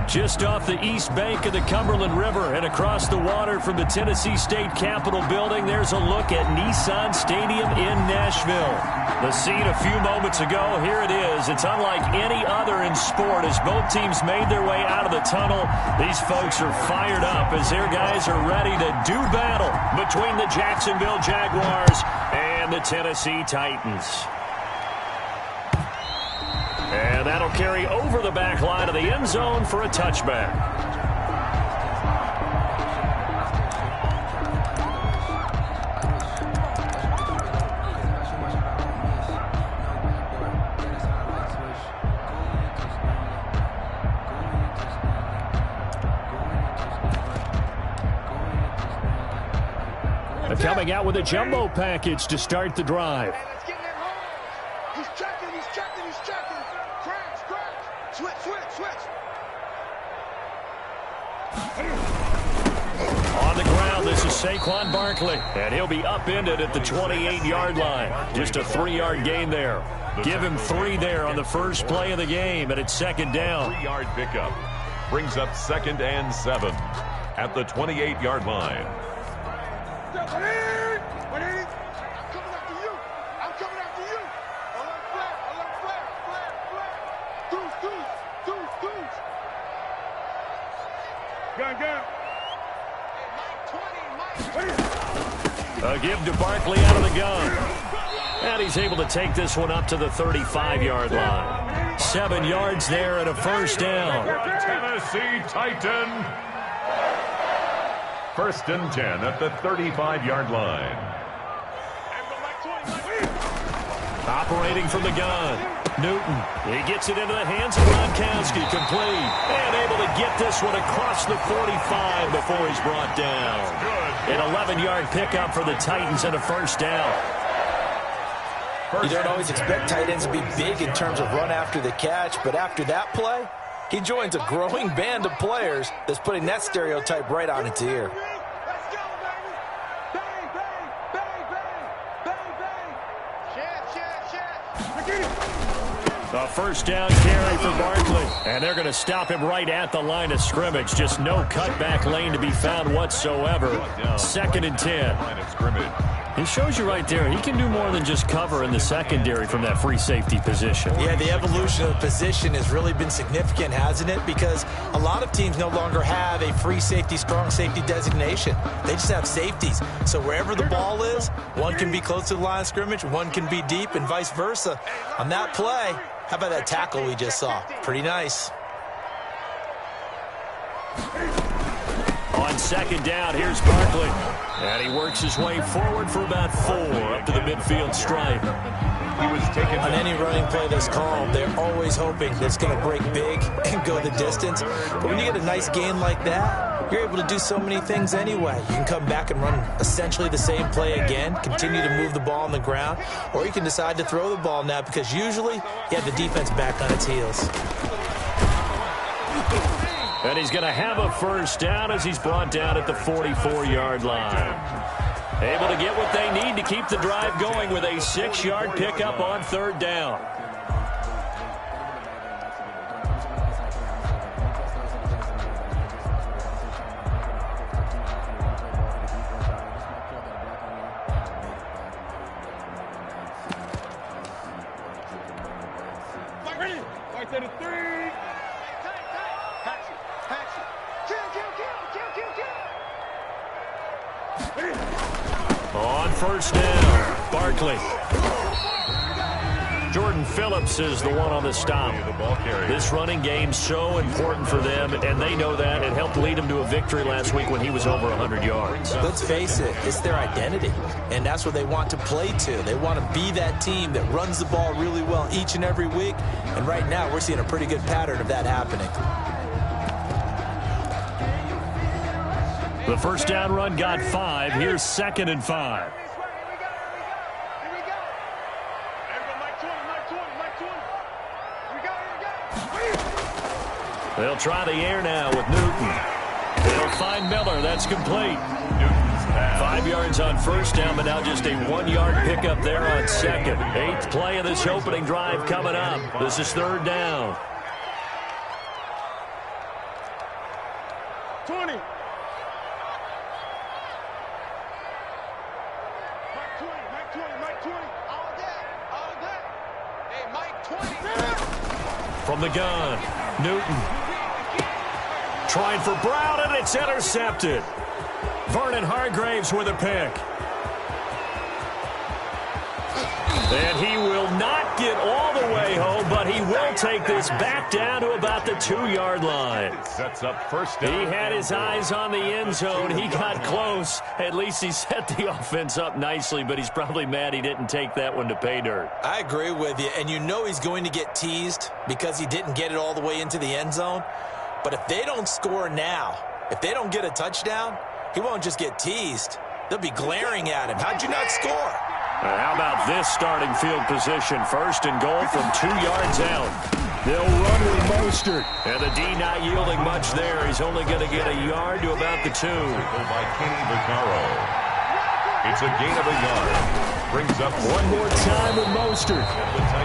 Just off the east bank of the Cumberland River and across the water from the Tennessee State Capitol building, there's a look at Nissan Stadium in Nashville. The scene a few moments ago, here it is. It's unlike any other in sport as both teams made their way out of the tunnel. These folks are fired up as their guys are ready to do battle between the Jacksonville Jaguars and the Tennessee Titans. And that'll carry over the back line of the end zone for a touchback. They're coming out with a jumbo package to start the drive. He's checking. Switch. On the ground, this is Saquon Barkley, and he'll be upended at the 28-yard line. Just a 3-yard gain there. Give him 3 there on the first play of the game, and it's second down. 3-yard pickup brings up 2nd and 7 at the 28-yard line. A give to Barkley out of the gun. And he's able to take this one up to the 35-yard line. 7 yards there and a first down. Tennessee Titan. 1st and 10 at the 35-yard line. Operating from the gun. Newton. He gets it into the hands of Gronkowski. Complete. And able to get this one across the 45 before he's brought down. An 11-yard pickup for the Titans and a first down. You don't always expect tight ends to be big in terms of run after the catch, but after that play, he joins a growing band of players that's putting that stereotype right on its ear. A first down carry for Barkley. And they're going to stop him right at the line of scrimmage. Just no cutback lane to be found whatsoever. 2nd and 10. Line of scrimmage. It shows you right there, he can do more than just cover in the secondary from that free safety position. Yeah, the evolution of the position has really been significant, hasn't it? Because a lot of teams no longer have a free safety, strong safety designation. They just have safeties. So wherever the ball is, one can be close to the line of scrimmage, one can be deep, and vice versa. On that play, how about that tackle we just saw? Pretty nice. On 2nd down, here's Barkley. And he works his way forward for about 4 up to the midfield stripe. He was taken on any running play that's called, they're always hoping that it's going to break big and go the distance. But when you get a nice gain like that, you're able to do so many things anyway. You can come back and run essentially the same play again, continue to move the ball on the ground, or you can decide to throw the ball now because usually you have the defense back on its heels. And he's going to have a first down as he's brought down at the 44-yard line. Able to get what they need to keep the drive going with a 6-yard pickup on 3rd down. On 1st down, Barkley. Jordan Phillips is the one on the stop. This running game so important for them, and they know that. It helped lead them to a victory last week when he was over 100 yards. Let's face it, it's their identity, and that's what they want to play to. They want to be that team that runs the ball really well each and every week, and right now we're seeing a pretty good pattern of that happening. The first down run got 5. Here's 2nd and 5. They'll try the air now with Newton. They'll find Miller. That's complete. 5 yards on first down, but now just a 1-yard pickup there on 2nd. 8th play of this opening drive coming up. This is 3rd down. Mike 20, Mike 20. All day, all day. Hey, Mike 20. From the gun, Newton. Trying for Brown, and it's intercepted. Vernon Hargraves with a pick. And he will not get all the way home, but he will take this back down to about the 2-yard line. Sets up first down. He had his eyes on the end zone. He got close. At least he set the offense up nicely, but he's probably mad he didn't take that one to pay dirt. I agree with you, and you know he's going to get teased because he didn't get it all the way into the end zone. But if they don't score now, if they don't get a touchdown, he won't just get teased. They'll be glaring at him. How'd you not score? How about this starting field position? First and goal from 2 yards out. They'll run with Mostert. And the D not yielding much there. He's only going to get a yard to about the 2. By Kenny Vaccaro. It's a gain of a yard. Brings up one more time with Mostert.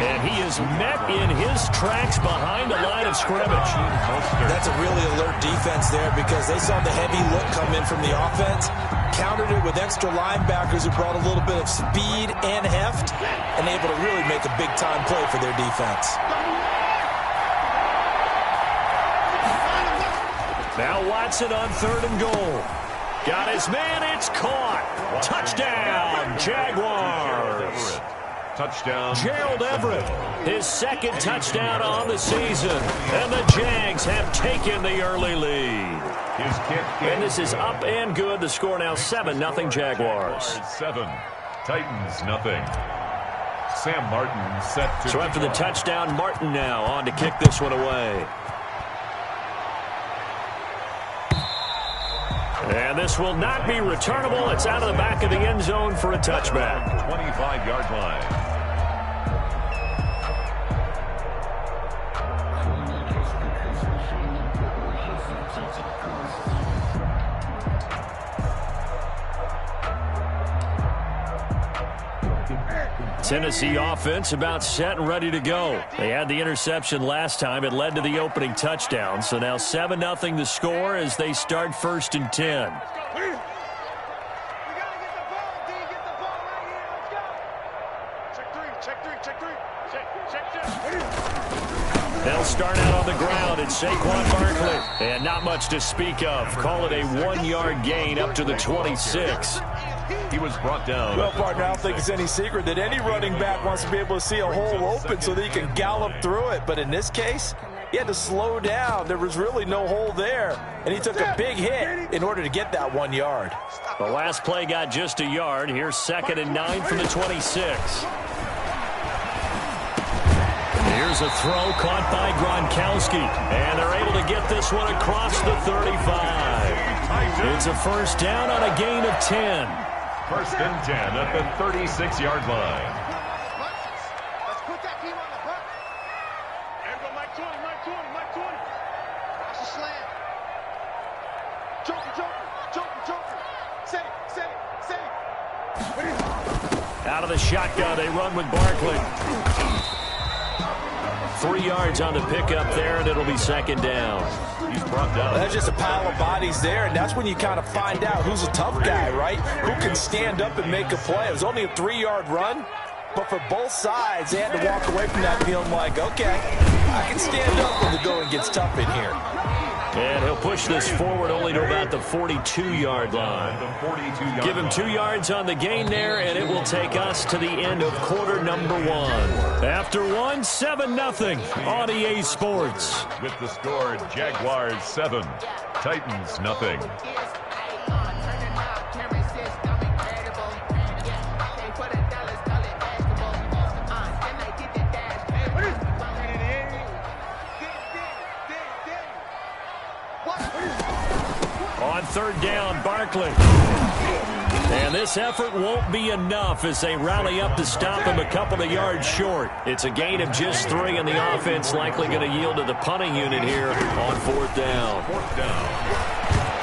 And he is met in his tracks behind the line of scrimmage. That's a really alert defense there because they saw the heavy look come in from the offense, countered it with extra linebackers who brought a little bit of speed and heft, and able to really make a big-time play for their defense. Now Watson on 3rd and goal. Got his man, it's caught. Touchdown, Jaguars. Touchdown. Gerald Everett, his 2nd touchdown on the season. And the Jags have taken the early lead. His kick. And this is up and good. The score now 7-0 Jaguars. 7. Titans, nothing. Sam Martin set to... So after the touchdown, Martin now on to kick this one away. And this will not be returnable. It's out of the back of the end zone for a touchback. 25-yard line. Tennessee offense about set and ready to go. They had the interception last time. It led to the opening touchdown. So now 7-0 the score as they start 1st and 10. They'll start out on the ground. It's Saquon Barkley. And not much to speak of. Call it a 1-yard gain up to the 26. He was brought down. Well, partner, I don't think it's any secret that any running back wants to be able to see a hole open so that he can gallop through it. But in this case, he had to slow down. There was really no hole there. And he took a big hit in order to get that 1 yard. The last play got just a yard. Here's 2nd and 9 from the 26. Here's a throw caught by Gronkowski. And they're able to get this one across the 35. It's a first down on a gain of 10. 1st and 10 at the 36-yard line. Let's put that team on the hook. There go Mike 20, Mike 20, Mike 20. Watch the slant. Joker. Set it. Out of the shotgun, they run with Barkley. 3 yards on the pickup there, and it'll be 2nd down. He's brought down. That's just a pile of bodies there, and that's when you kind of find out who's a tough guy, right? Who can stand up and make a play. It was only a 3-yard run, but for both sides, they had to walk away from that feeling like, okay, I can stand up when the going gets tough in here. And he'll push this forward only to about the 42-yard line. Give him 2 yards on the gain there, and it will take us to the end of quarter number 1. After 1, 7-0 on EA Sports. With the score, Jaguars 7, Titans nothing. On 3rd down, Barkley. And this effort won't be enough as they rally up to stop him a couple of yards short. It's a gain of just 3, and the offense likely going to yield to the punting unit here on 4th down.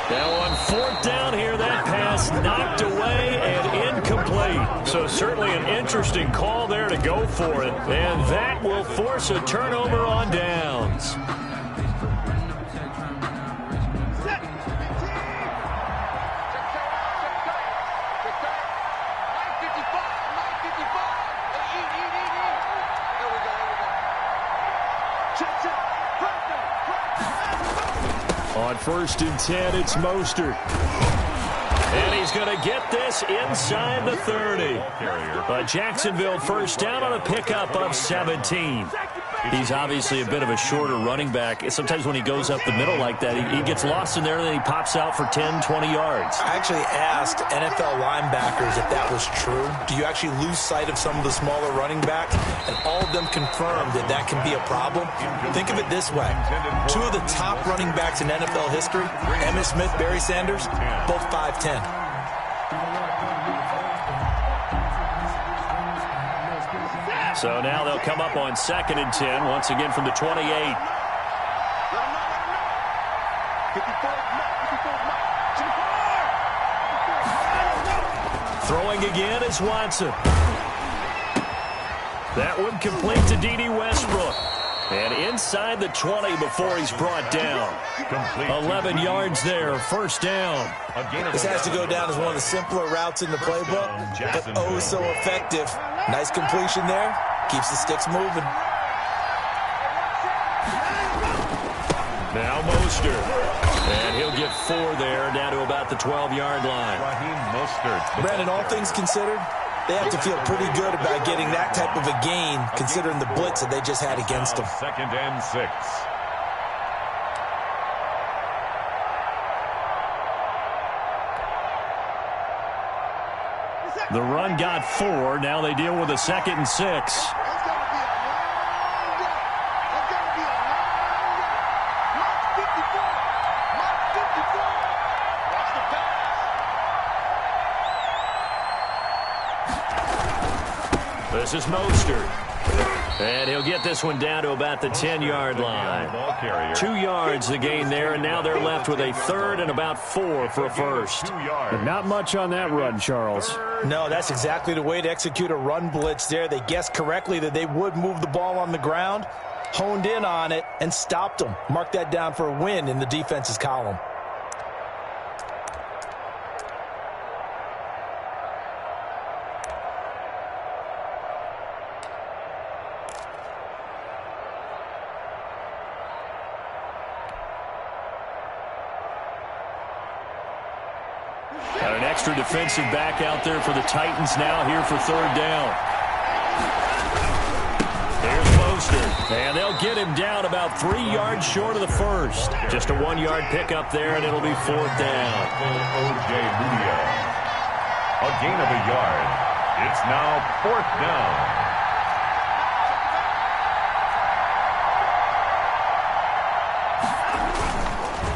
Now on 4th down here, that pass knocked away and incomplete. So certainly an interesting call there to go for it. And that will force a turnover on downs. On 1st and 10, it's Mostert. And he's going to get this inside the 30. But Jacksonville first down on a pickup of 17. He's obviously a bit of a shorter running back. Sometimes when he goes up the middle like that, he gets lost in there, and then he pops out for 10, 20 yards. I actually asked NFL linebackers if that was true. Do you actually lose sight of some of the smaller running backs? And all of them confirmed that that can be a problem. Think of it this way. 2 of the top running backs in NFL history, Emmitt Smith, Barry Sanders, both 5'10". So now they'll come up on 2nd and 10, once again from the 28. Throwing again is Watson. That one complete to D.D. Westbrook. And inside the 20 before he's brought down. 11 yards there, first down. This has to go down as one of the simpler routes in the playbook, but oh so effective. Nice completion there. Keeps the sticks moving. Now Mostert. And he'll get 4 there, down to about the 12-yard line. Brandon, all things considered, they have to feel pretty good about getting that type of a gain, considering the blitz that they just had against them. 2nd and 6. The run got 4. Now they deal with a 2nd and 6. This is Mostert. And he'll get this one down to about the 10-yard line. 2 yards the gain there, and now they're left with a 3rd and about 4 for a first. But not much on that run, Charles. No, that's exactly the way to execute a run blitz there. They guessed correctly that they would move the ball on the ground, honed in on it, and stopped them. Mark that down for a win in the defense's column. Got an extra defensive back out there for the Titans now here for 3rd down. There's Mostert. And they'll get him down about 3 yards short of the first. Just a 1-yard pickup there, and it'll be 4th down. A gain of a yard. It's now 4th down.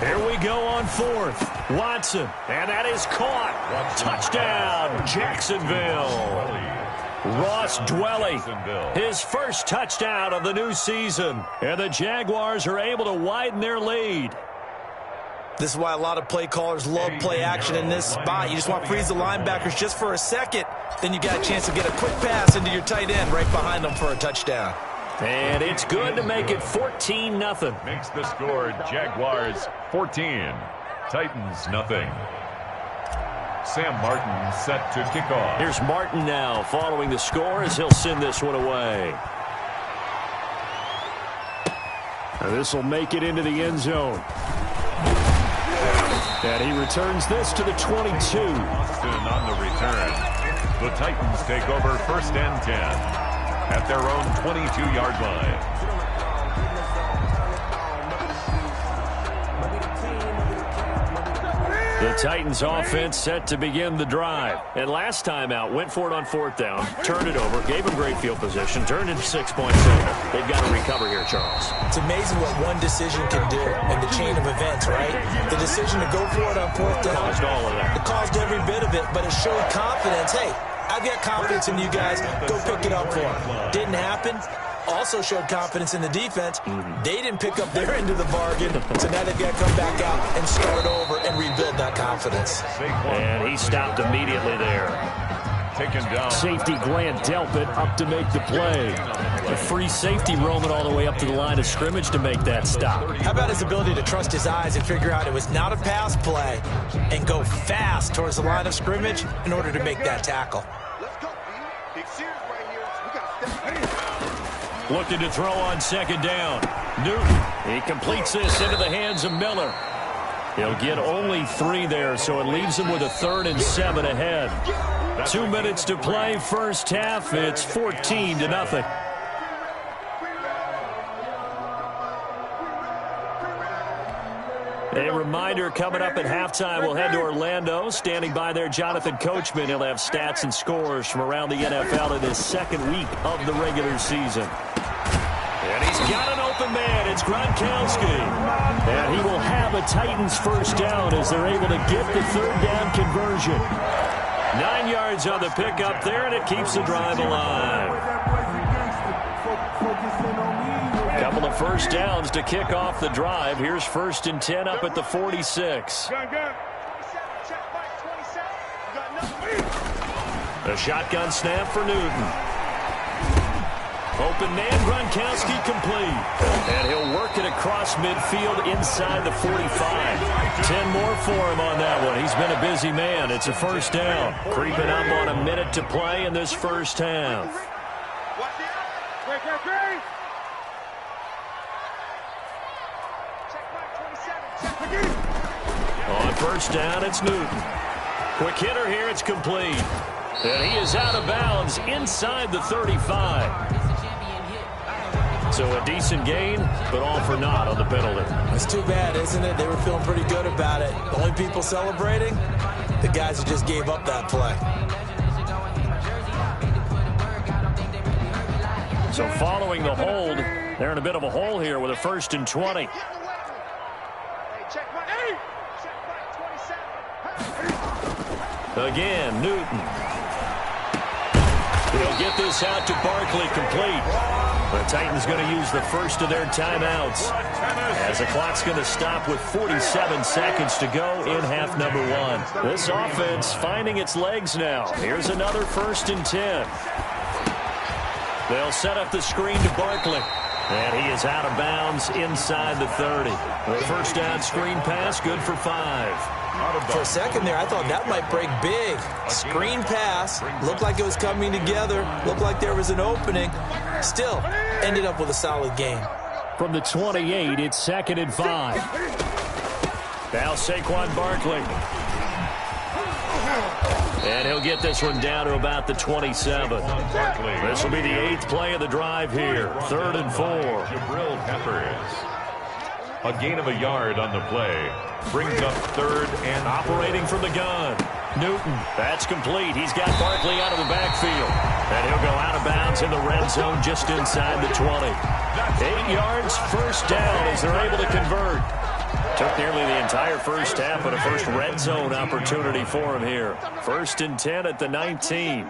Here we go on 4th. Watson, and that is caught. Touchdown, Jacksonville. Ross Dwelly, his first touchdown of the new season. And the Jaguars are able to widen their lead. This is why a lot of play callers love play action in this spot. You just want to freeze the linebackers just for a second. Then you got a chance to get a quick pass into your tight end right behind them for a touchdown. And it's good to make it 14-0. Makes the score Jaguars 14. Titans nothing. Sam Martin set to kick off. Here's Martin now following the score as he'll send this one away. This will make it into the end zone. And he returns this to the 22. Austin on the return. The Titans take over 1st and 10 at their own 22-yard line. The Titans offense set to begin the drive. And last time out, went for it on 4th down, turned it over, gave them great field position, turned into 6-point seven. They've got to recover here, Charles. It's amazing what one decision can do in the chain of events, right? The decision to go for it on 4th down. Caused all of that. It caused every bit of it, but it showed confidence. Hey, I've got confidence in you guys. Go pick it up for them. Didn't happen. Also showed confidence in the defense. They didn't pick up their end of the bargain, so now they've got to come back out and start over and rebuild that confidence. And he stopped immediately there. Taken down. Safety Grant Delpit up to make the play. A free safety roaming all the way up to the line of scrimmage to make that stop. How about his ability to trust his eyes and figure out it was not a pass play and go fast towards the line of scrimmage in order to make that tackle? Let's go, B. Big series right here. We got to step back. Looking to throw on 2nd down. Newton, he completes this into the hands of Miller. He'll get only 3 there, so it leaves him with a 3rd and 7 ahead. 2 minutes to play, first half. It's 14-0. A reminder, coming up at halftime, we'll head to Orlando. Standing by there, Jonathan Coachman. He'll have stats and scores from around the NFL in his 2nd week of the regular season. And he's got an open man. It's Gronkowski. And he will have a Titans first down as they're able to get the 3rd down conversion. 9 yards on the pickup there, and it keeps the drive alive. Couple of first downs to kick off the drive. Here's 1st and 10 up at the 46. A shotgun snap for Newton. Open man, Gronkowski complete. And he'll work it across midfield inside the 45. 10 more for him on that one. He's been a busy man. It's a first down. Creeping up on a minute to play in this first half. On first down, it's Newton. Quick hitter here, it's complete. And he is out of bounds inside the 35. So a decent gain, but all for naught on the penalty. It's too bad, isn't it? They were feeling pretty good about it. The only people celebrating, the guys who just gave up that play. So following the hold, they're in a bit of a hole here with a 1st and 20. Again, Newton. He'll get this out to Barkley complete. The Titans going to use the first of their timeouts as the clock's going to stop with 47 seconds to go in half number 1. This offense finding its legs now. Here's another 1st and 10. They'll set up the screen to Barkley. And he is out of bounds inside the 30. The first down screen pass, good for 5. For a second there, I thought that might break big. Screen pass. Looked like it was coming together. Looked like there was an opening. Still, ended up with a solid game. From the 28, it's 2nd and 5. Now Saquon Barkley. And he'll get this one down to about the 27. This will be the 8th play of the drive here. 3rd and 4. Jabril Peppers. A gain of a yard on the play. Brings up 3rd and operating from the gun. Newton, that's complete. He's got Barkley out of the backfield. And he'll go out of bounds in the red zone just inside the 20. 8 yards, first down as they're able to convert. Took nearly the entire first half, but a first red zone opportunity for him here. 1st and 10 at the 19.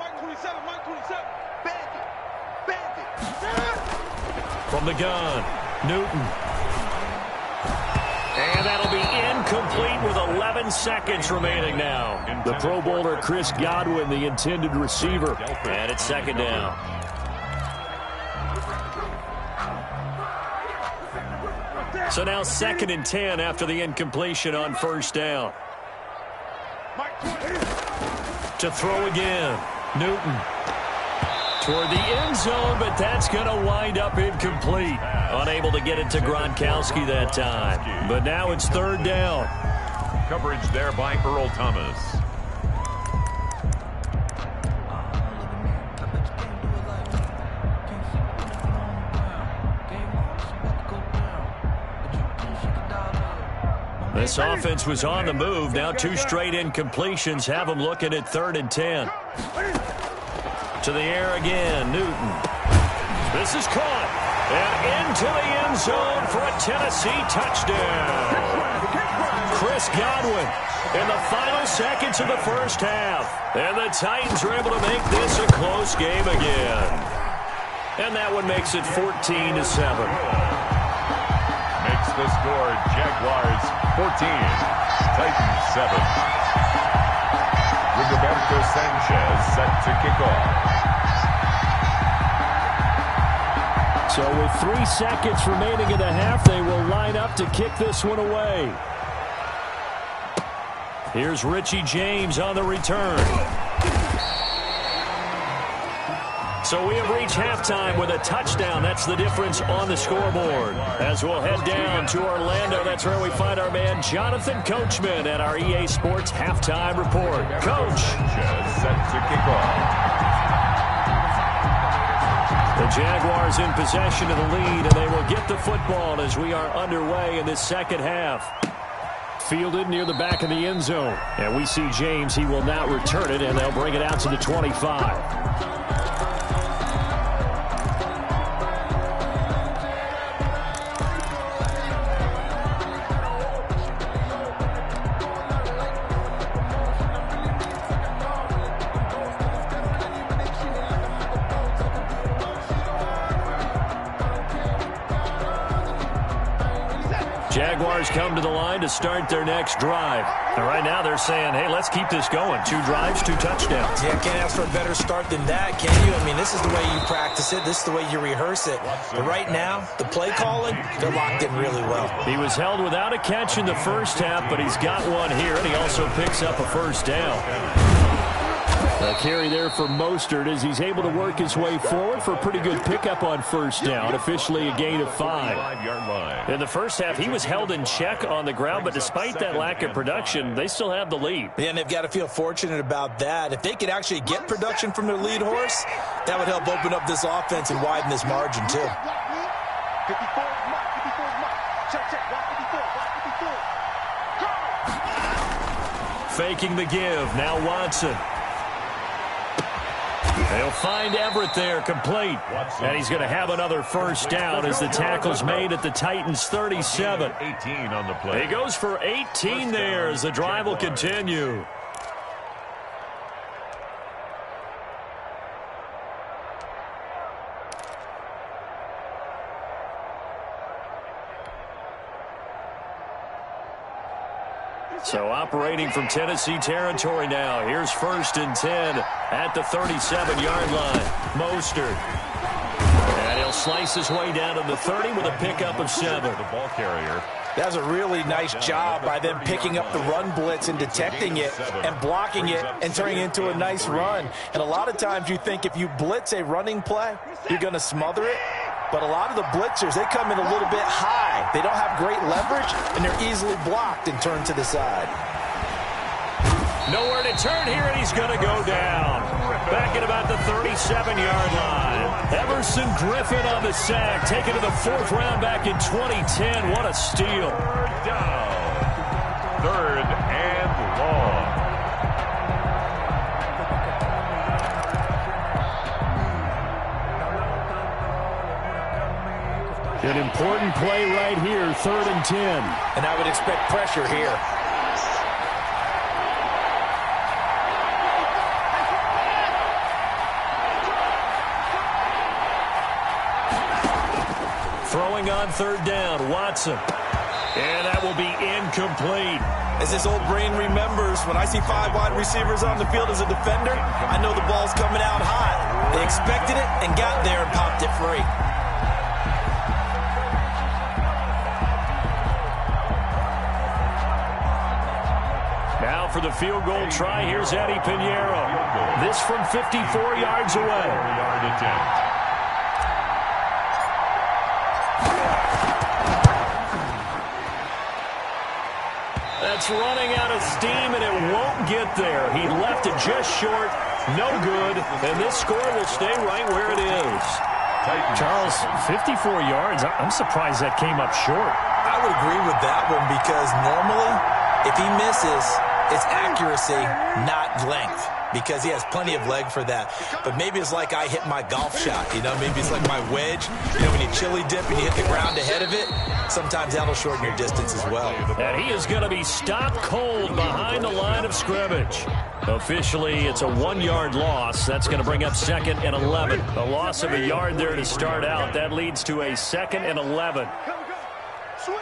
From the gun, Newton. And that'll be incomplete with 11 seconds remaining now. The Pro Bowler Chris Godwin, the intended receiver. And it's 2nd down. So now 2nd and 10 after the incompletion on first down. To throw again, Newton. Toward the end zone, but that's going to wind up incomplete. Unable to get it to Gronkowski that time. But now it's 3rd down. Coverage there by Earl Thomas. This offense was on the move. Now 2 straight incompletions have them looking at 3rd and 10. To the air again, Newton. This is caught. And into the end zone for a Tennessee touchdown. Chris Godwin in the final seconds of the first half. And the Titans are able to make this a close game again. And that one makes it 14-7. Makes the score Jaguars 14, Titans 7. With Roberto Sanchez set to kick off. So with 3 seconds remaining in the half, they will line up to kick this one away. Here's Richie James on the return. So we have reached halftime with a touchdown. That's the difference on the scoreboard. As we'll head down to Orlando, that's where we find our man Jonathan Coachman at our EA Sports Halftime Report. Coach. Set to kick off. The Jaguars in possession of the lead, and they will get the football as we are underway in this second half. Fielded near the back of the end zone. And we see James. He will not return it, and they'll bring it out to the 25. Jaguars come to the line to start their next drive. And right now they're saying, hey, let's keep this going. 2 drives, 2 touchdowns. Yeah, can't ask for a better start than that, can you? I mean, this is the way you practice it. This is the way you rehearse it. But right now, the play calling, they're locked in really well. He was held without a catch in the first half, but he's got one here, and he also picks up a first down. A carry there for Mostert as he's able to work his way forward for a pretty good pickup on first down. Officially a gain of 5. In the first half, he was held in check on the ground, but despite that lack of production, they still have the lead. Yeah, and they've got to feel fortunate about that. If they could actually get production from their lead horse, that would help open up this offense and widen this margin, too. 54 is Mike. 54 is Mike. Check, check. 154. Faking the give. Now Watson. They'll find Everett there, complete. And he's going to have another first down as the tackle's made at the Titans' 37. 18 on the play. He goes for 18 there as the drive will continue. So operating from Tennessee territory now. Here's 1st and 10 at the 37-yard line. Mostert. And he'll slice his way down to the 30 with a pickup of 7. The ball carrier. That's a really nice job by them picking up the run blitz and detecting it and blocking it and turning it into a nice run. And a lot of times you think if you blitz a running play, you're going to smother it. But a lot of the blitzers, they come in a little bit high. They don't have great leverage, and they're easily blocked and turned to the side. Nowhere to turn here, and he's going to go down. Back at about the 37-yard line. Everson Griffin on the sack, taken to the 4th round back in 2010. What a steal. 3rd down. 3rd and long. An important play right here, 3rd and 10. And I would expect pressure here. Throwing on 3rd down, Watson. And that will be incomplete. As this old brain remembers, when I see 5 wide receivers on the field as a defender, I know the ball's coming out hot. They expected it and got there and popped it free. Now for the field goal try, here's Eddie Pinheiro. This from 54 yards away. 4-yard attempt. That's running out of steam, and it won't get there. He left it just short. No good. And this score will stay right where it is. Charles, 54 yards. I'm surprised that came up short. I would agree with that one because normally, if he misses, it's accuracy, not length, because he has plenty of leg for that. But maybe it's like I hit my golf shot, you know? Maybe it's like my wedge. You know, when you chili dip and you hit the ground ahead of it, sometimes that'll shorten your distance as well. And he is going to be stopped cold behind the line of scrimmage. Officially, it's a 1-yard loss. That's going to bring up 2nd and 11. A loss of a yard there to start out. That leads to a 2nd and 11. Switch.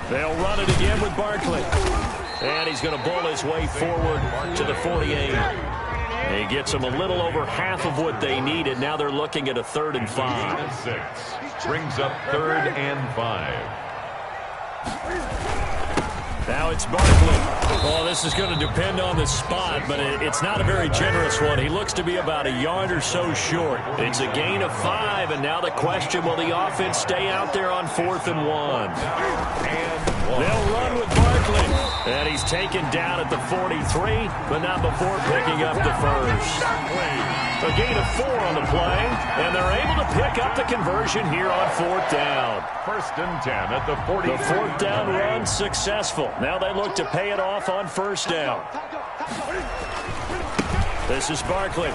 They'll run it again with Barkley. And he's going to bull his way forward to the 48. He gets them a little over half of what they needed. Now they're looking at a 3rd and 5. 6 brings up 3rd and 5. Now it's Barkley. Well, this is going to depend on the spot, but it's not a very generous one. He looks to be about a yard or so short. It's a gain of 5, and now the question, will the offense stay out there on 4th and 1? They'll run with Barkley. And he's taken down at the 43, but not before picking up the first. A gain of 4 on the play, and they're able to pick up the conversion here on 4th down. 1st and 10 at the 40. The 4th down run successful. Now they look to pay it off on 1st down. This is Barkley.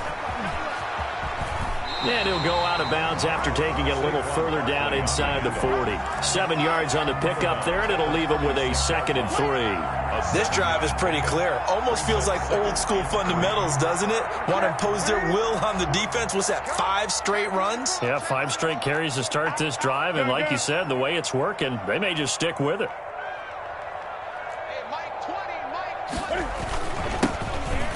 And he'll go out of bounds after taking it a little further down inside the 40. 7 yards on the pickup there, and it'll leave him with a 2nd and 3. This drive is pretty clear. Almost feels like old school fundamentals, doesn't it? Want to impose their will on the defense. What's that, 5 straight runs? Yeah, 5 straight carries to start this drive, and like you said, the way it's working, they may just stick with it.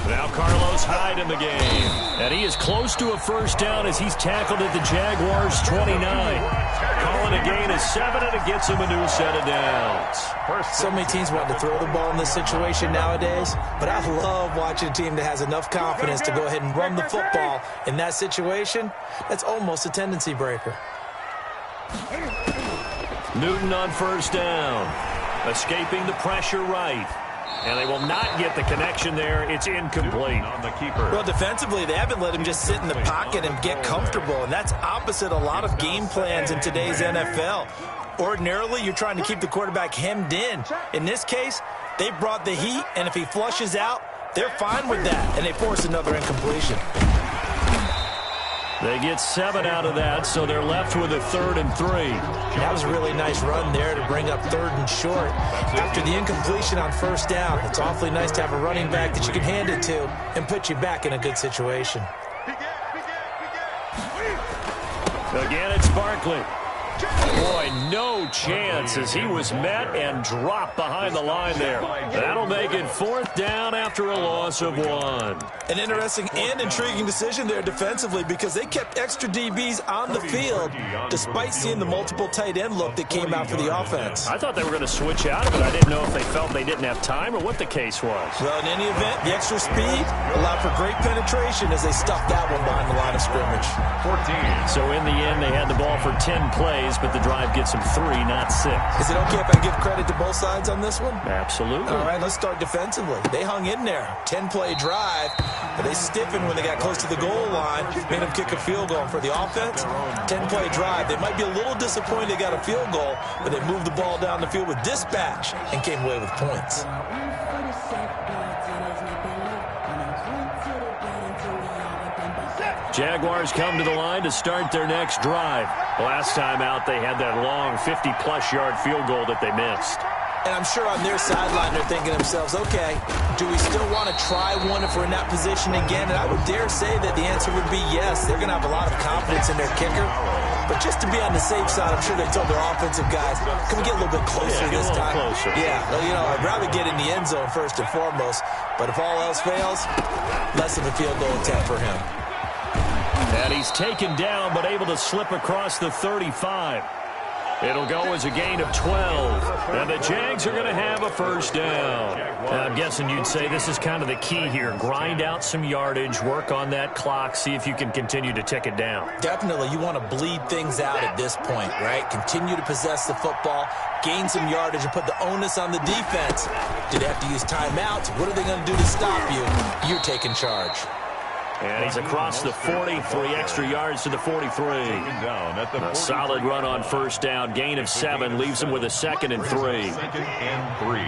Now Carlos Hyde in the game. And he is close to a 1st down as he's tackled at the Jaguars' 29. Calling a gain of 7, and it gets him a new set of downs. So many teams want to throw the ball in this situation nowadays, but I love watching a team that has enough confidence to go ahead and run the football in that situation. That's almost a tendency breaker. Newton on 1st down. Escaping the pressure right. And they will not get the connection there. It's incomplete. On the keeper. Well, defensively, they haven't let him just sit in the pocket and get comfortable, and that's opposite a lot of game plans in today's NFL. Ordinarily, you're trying to keep the quarterback hemmed in. In this case, they brought the heat, and if he flushes out, they're fine with that, and they force another incompletion. They get 7 out of that, so they're left with a 3rd and 3. That was a really nice run there to bring up 3rd and short. After the incompletion on 1st down, it's awfully nice to have a running back that you can hand it to and put you back in a good situation. Again, it's Barkley. Boy, no chance as he was met and dropped behind the line there. That'll make it 4th down after a loss of 1. An interesting and intriguing decision there defensively because they kept extra DBs on the field despite seeing the multiple tight end look that came out for the offense. I thought they were going to switch out of it. I didn't know if they felt they didn't have time or what the case was. Well, in any event, the extra speed allowed for great penetration as they stuffed that one behind the line of scrimmage. 14. So in the end, they had the ball for 10 plays, but the drive gets them 3, not 6. Is it okay if I give credit to both sides on this one? Absolutely. All right, let's start defensively. They hung in there. 10-play drive, but they stiffened when they got close to the goal line, made them kick a field goal. And for the offense, 10-play drive. They might be a little disappointed they got a field goal, but they moved the ball down the field with dispatch and came away with points. Jaguars come to the line to start their next drive. Last time out, they had that long 50-plus yard field goal that they missed. And I'm sure on their sideline they're thinking to themselves, okay, do we still want to try one if we're in that position again? And I would dare say that the answer would be yes. They're going to have a lot of confidence in their kicker. But just to be on the safe side, I'm sure they told their offensive guys, can we get a little bit closer this time? Closer. Yeah, well, you know, I'd rather get in the end zone first and foremost. But if all else fails, less of a field goal attempt for him. And he's taken down, but able to slip across the 35. It'll go as a gain of 12. And the Jags are going to have a 1st down. And I'm guessing you'd say this is kind of the key here. Grind out some yardage, work on that clock, see if you can continue to tick it down. Definitely. You want to bleed things out at this point, right? Continue to possess the football, gain some yardage, and put the onus on the defense. Do they have to use timeouts? What are they going to do to stop you? You're taking charge. And he's across the 40, 3 extra yards to the 43. A solid run on 1st down, gain of 7, leaves him with a 2nd and 3. 2nd and 3.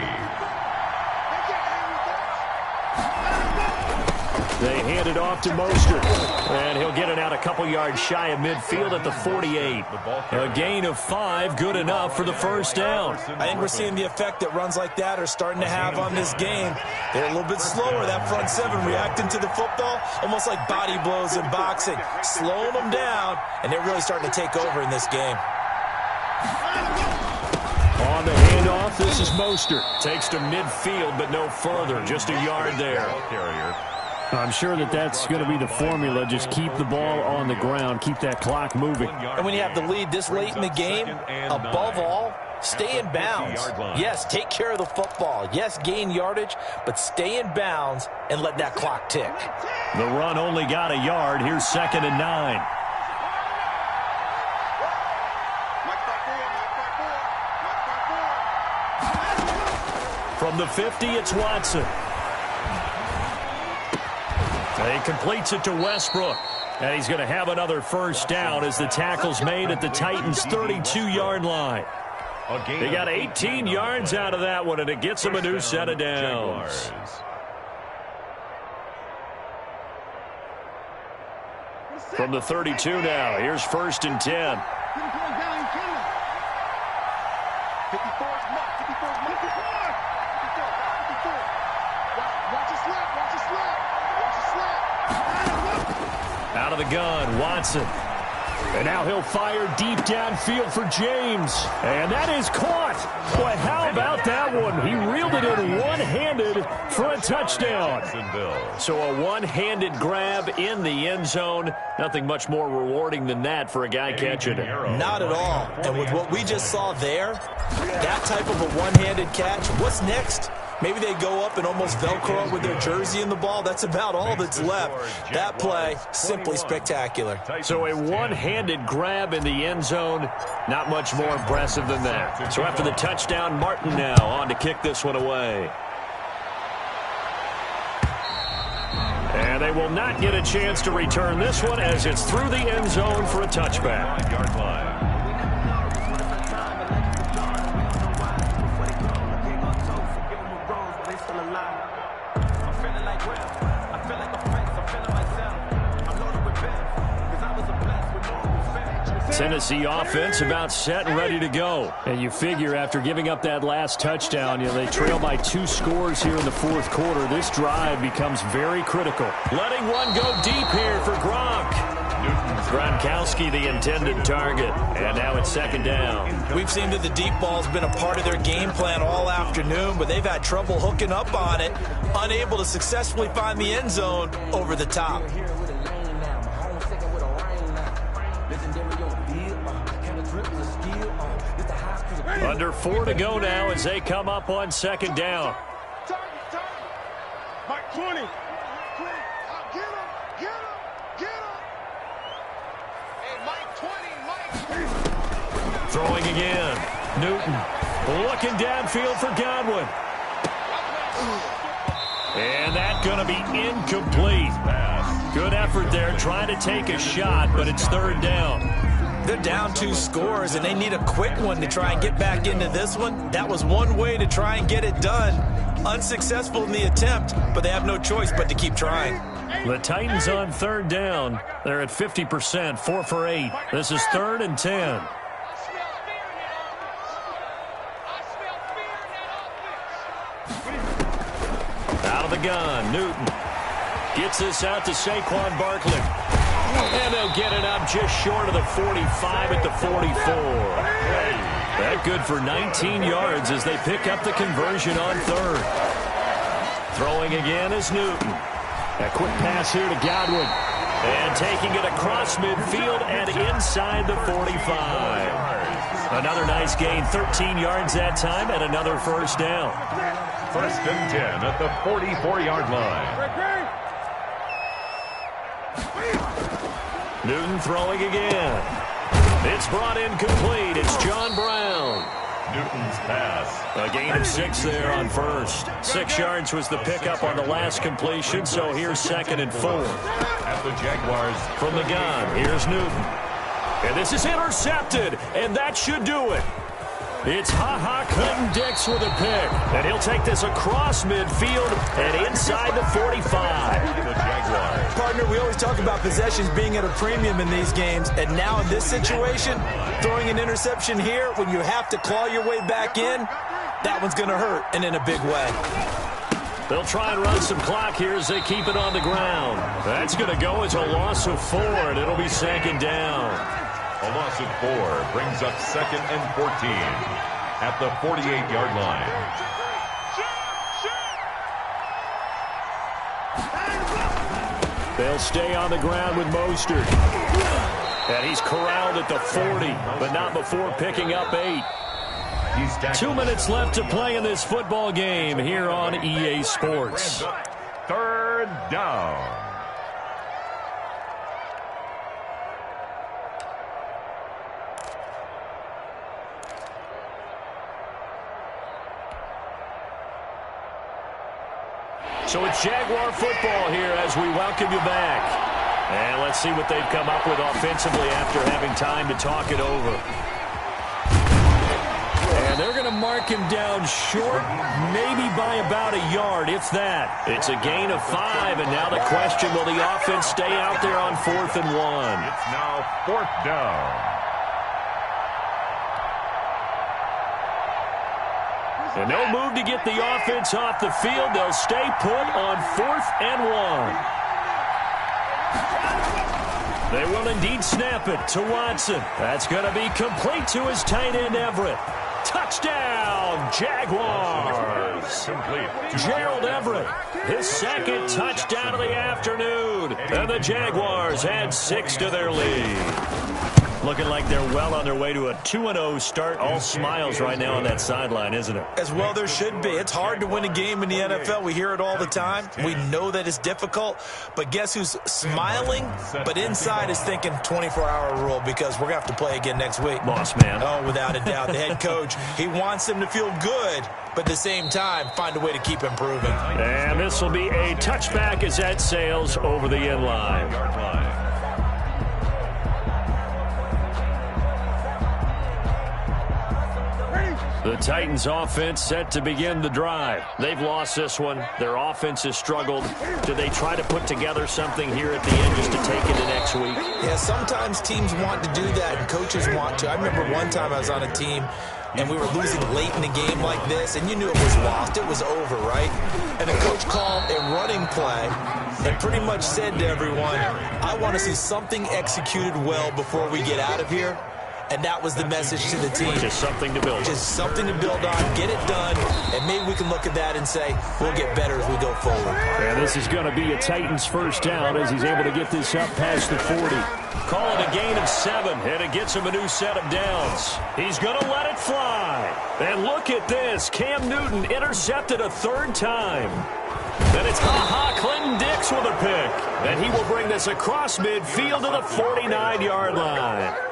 They hand it off to Mostert, and he'll get it out a couple yards shy of midfield at the 48. A gain of 5, good enough for the 1st down. I think we're seeing the effect that runs like that are starting to have on this game. They're a little bit slower, that front 7, reacting to the football, almost like body blows in boxing, slowing them down, and they're really starting to take over in this game. On the handoff, this is Mostert. Takes to midfield, but no further, just a yard there. I'm sure that's going to be the formula. Just keep the ball on the ground, keep that clock moving. And when you have the lead this late in the game, above all, Stay in bounds. Yes, take care of the football. Yes, gain yardage, but stay in bounds and let that clock tick. The run only got a yard. Here's 2nd and 9. From the 50, it's Watson. He completes it to Westbrook. And he's going to have another first down as the tackle's made at the Titans' 32-yard line. They got 18 yards out of that one, and it gets them a new set of downs. From the 32 now, here's 1st and 10. Out of the gun, Watson. And now he'll fire deep downfield for James. And that is caught. Boy, how about that one? He reeled it in one-handed for a touchdown. So a one-handed grab in the end zone. Nothing much more rewarding than that for a guy catching it. Not at all. And with what we just saw there, that type of a one-handed catch, what's next? Maybe they go up and almost Velcro with their jersey in the ball. That's about all that's left. That play, simply spectacular. So a one-handed grab in the end zone, not much more impressive than that. So after the touchdown, Martin now on to kick this one away. And they will not get a chance to return this one as it's through the end zone for a touchback. 5-yard line. Tennessee offense about set and ready to go. And you figure after giving up that last touchdown, they trail by 2 scores here in the 4th quarter. This drive becomes very critical. Letting one go deep here for Gronk. Gronkowski, the intended target. And now it's 2nd down. We've seen that the deep ball's been a part of their game plan all afternoon, but they've had trouble hooking up on it, unable to successfully find the end zone over the top. Under 4 to go now as they come up on 2nd down. Mike 20. Get him. Hey, Mike 20. Throwing again. Newton looking downfield for Godwin. And that's going to be incomplete. Good effort there trying to take a shot, but it's 3rd down. They're down 2 scores, and they need a quick one to try and get back into this one. That was one way to try and get it done. Unsuccessful in the attempt, but they have no choice but to keep trying. The Titans on 3rd down. They're at 50%, 4 for 8. This is 3rd and 10. Out of the gun, Newton gets this out to Saquon Barkley. And they'll get it up just short of the 45 at the 44. That good for 19 yards as they pick up the conversion on 3rd. Throwing again is Newton. A quick pass here to Godwin. And taking it across midfield and inside the 45. Another nice gain, 13 yards that time, and another first down. 1st and 10 at the 44-yard line. Newton throwing again. It's brought in complete. It's John Brown. Newton's pass. A gain of 6 there on 1st. 6 yards was the pickup on the last completion, so here's 2nd and 4. At the Jaguars. From the gun, here's Newton. And this is intercepted, and that should do it. It's Ha-Ha Clinton-Dix with a pick. And he'll take this across midfield and inside the 45. The Jaguars. Partner, we always talk about possessions being at a premium in these games. And now in this situation, throwing an interception here when you have to claw your way back in, that one's going to hurt, and in a big way. They'll try and run some clock here as they keep it on the ground. That's going to go as a loss of 4, and it'll be 2nd down. A loss of 4 brings up 2nd and 14 at the 48-yard line. They'll stay on the ground with Mostert. And he's corralled at the 40, but not before picking up 8. 2 minutes left to play in this football game here on EA Sports. Third down. So it's Jaguar football here as we welcome you back. And let's see what they've come up with offensively after having time to talk it over. And they're going to mark him down short, maybe by about a yard, if that. It's a gain of 5, and now the question, will the offense stay out there on 4th and 1? It's now 4th down. And they'll move to get the offense off the field. They'll stay put on 4th and 1. They will indeed snap it to Watson. That's going to be complete to his tight end, Everett. Touchdown, Jaguars. Gerald Everett, his second touchdown of the afternoon. And the Jaguars add 6 to their lead. Looking like they're well on their way to a 2-0 start. All smiles right now on that sideline, isn't it? As well there should be. It's hard to win a game in the NFL. We hear it all the time. We know that it's difficult. But guess who's smiling, but inside is thinking 24-hour rule, because we're going to have to play again next week. Boss man. Oh, without a doubt. The head coach, he wants them to feel good, but at the same time, find a way to keep improving. And this will be a touchback as that sails over the end line. The Titans offense set to begin the drive. They've lost this one. Their offense has struggled. Do they try to put together something here at the end just to take into next week? Yeah, sometimes teams want to do that and coaches want to. I remember one time I was on a team and we were losing late in the game like this, and you knew it was lost. It was over, right? And the coach called a running play and pretty much said to everyone, I want to see something executed well before we get out of here. And that was the message to the team. Just something to build on. Just something to build on, get it done, and maybe we can look at that and say, we'll get better as we go forward. And this is going to be a Titans first down as he's able to get this up past the 40. Call it a gain of 7, and it gets him a new set of downs. He's going to let it fly. And look at this. Cam Newton intercepted a 3rd time. Then it's Clinton Dix with a pick. And he will bring this across midfield to the 49-yard line.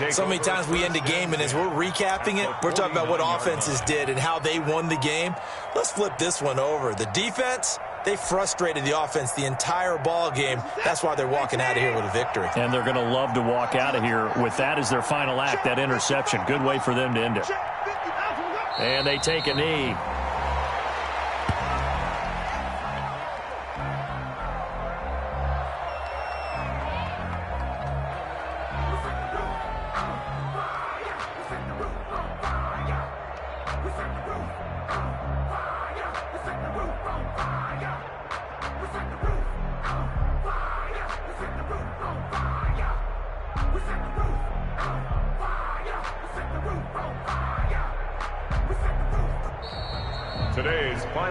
So many times we end a game, and as we're recapping it, we're talking about what offenses did and how they won the game. Let's flip this one over. The defense, they frustrated the offense the entire ball game. That's why they're walking out of here with a victory. And they're going to love to walk out of here with that as their final act, that interception. Good way for them to end it. And they take a knee.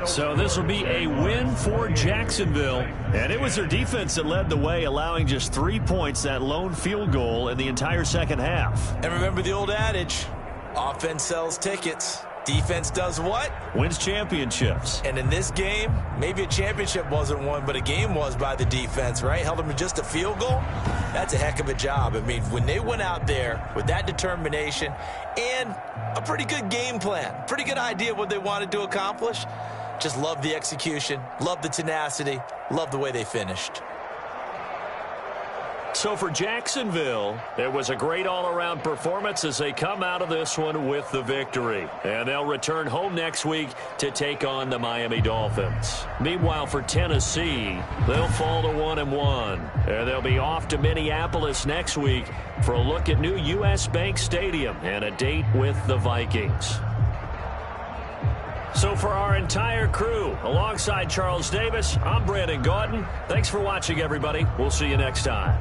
So this will be a win for Jacksonville. And it was their defense that led the way, allowing just 3 points, that lone field goal in the entire second half. And remember the old adage, offense sells tickets. Defense does what? Wins championships. And in this game, maybe a championship wasn't won, but a game was by the defense, right? Held them to just a field goal. That's a heck of a job. I mean, when they went out there with that determination and a pretty good game plan, pretty good idea what they wanted to accomplish, just love the execution, love the tenacity, love the way they finished. So for Jacksonville, it was a great all-around performance as they come out of this one with the victory. And they'll return home next week to take on the Miami Dolphins. Meanwhile, for Tennessee, they'll fall to 1-1. And they'll be off to Minneapolis next week for a look at new U.S. Bank Stadium and a date with the Vikings. So for our entire crew, alongside Charles Davis, I'm Brandon Gaudin. Thanks for watching, everybody. We'll see you next time.